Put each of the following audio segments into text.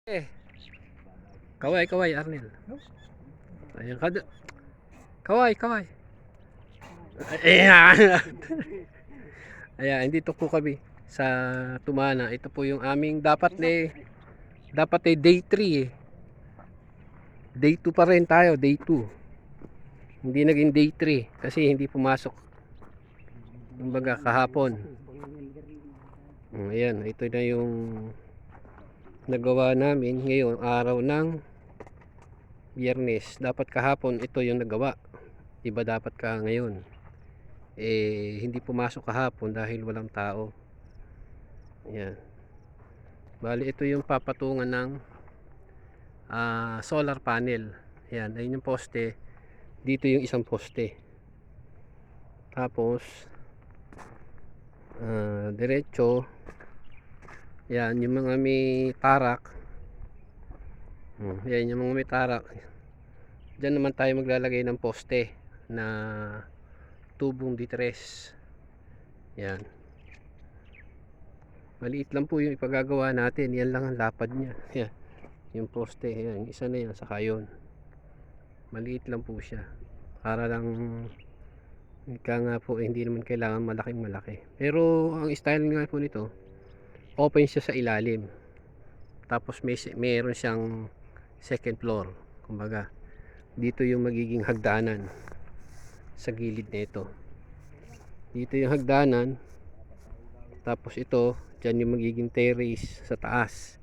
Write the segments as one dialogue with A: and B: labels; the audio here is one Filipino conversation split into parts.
A: Eh, kaway, kaway, Arnel. Ayan ka. Kaway, kaway. Ayan. Ayan, dito po kami sa Tumana. Ito po yung aming dapat day 3 eh. Day 2 pa rin tayo, day 2. Hindi naging day 3 kasi hindi pumasok. Kumbaga kahapon. Ayan, ito na yung nagawa namin ngayon, araw ng Biyernes. Dapat kahapon ito yung nagawa. Iba dapat ka ngayon. Hindi pumasok kahapon dahil walang tao. Ayan. Bali ito yung papatungan ng solar panel. Ayan, ayun yung poste. Dito yung isang poste. Tapos diretso. Ayan, yung mga may tarak. Ayan yung mga may tarak. Diyan naman tayo maglalagay ng poste na tubong D3. Yan. Maliit lang po yung ipagagawa natin. Yan lang ang lapad niya. Yan. Yung poste. Yan. Isa na yan. Saka yun. Maliit lang po siya. Para lang ika nga po hindi naman kailangan malaking malaki. Pero ang style nga po nito, open siya sa ilalim. Tapos mayroon siyang second floor. Kumbaga, dito yung magiging hagdanan sa gilid nito. Dito yung hagdanan. Tapos ito, dyan yung magiging terrace sa taas.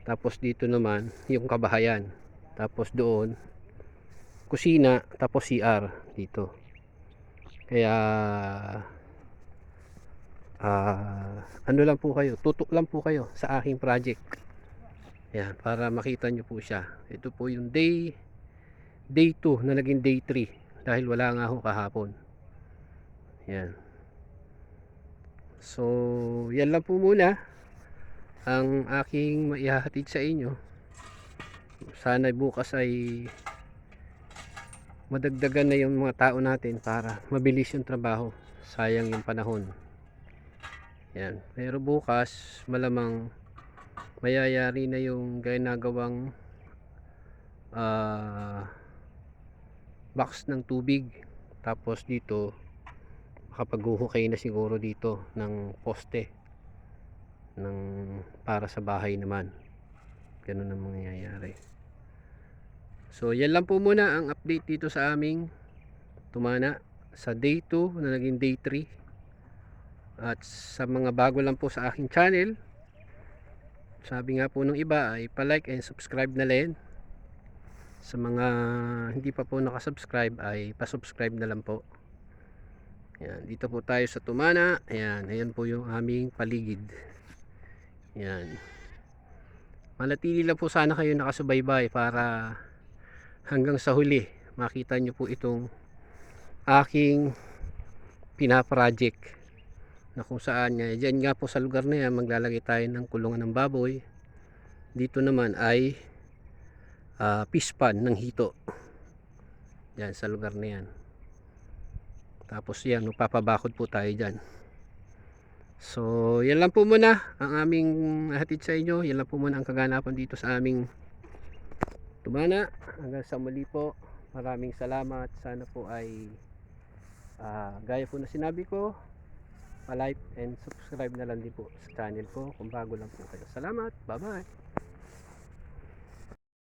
A: Tapos dito naman yung kabahayan. Tapos doon kusina, tapos CR dito. Kaya ano lang po kayo, tutok lang po kayo sa aking project. Yan, para makita nyo po siya. Ito po yung day 2 na naging day 3 dahil wala nga ako kahapon. Yan. So, yan lang po muna ang aking maihahatid sa inyo. Sana bukas ay madagdagan na yung mga tao natin para mabilis yung trabaho. Sayang yung panahon. Yan. Pero bukas malamang mayayari na yung ginagawang box ng tubig. Tapos dito makapaghuhukay na siguro dito ng poste ng para sa bahay naman. Ganun ang mangyayari. So yan lang po muna ang update dito sa aming Tumana sa day 2 na naging day 3. At sa mga bago lang po sa aking channel, sabi nga po ng iba ay pa-like and subscribe na rin. Sa mga hindi pa po nakasubscribe ay pa-subscribe na lang po. Yan, dito po tayo sa Tumana. Ayan, ayan po yung aming paligid. Yan. Manatili lang po sana kayo nakasubaybay para hanggang sa huli makita nyo po itong aking pinaproject na kung saan nga, dyan nga po sa lugar na yan maglalagay tayo ng kulungan ng baboy. Dito naman ay fish pan ng hito dyan sa lugar na yan. Tapos yan, magpapabakod po tayo dyan. So yan lang po muna ang aming hatid sa inyo. Yan lang po muna ang kaganapan dito sa aming Tumana. Hanggang sa muli po, maraming salamat. Sana po ay gaya po na sinabi ko, pa-like and subscribe na lang din po sa channel ko kung bago lang po kayo. Salamat, bye bye.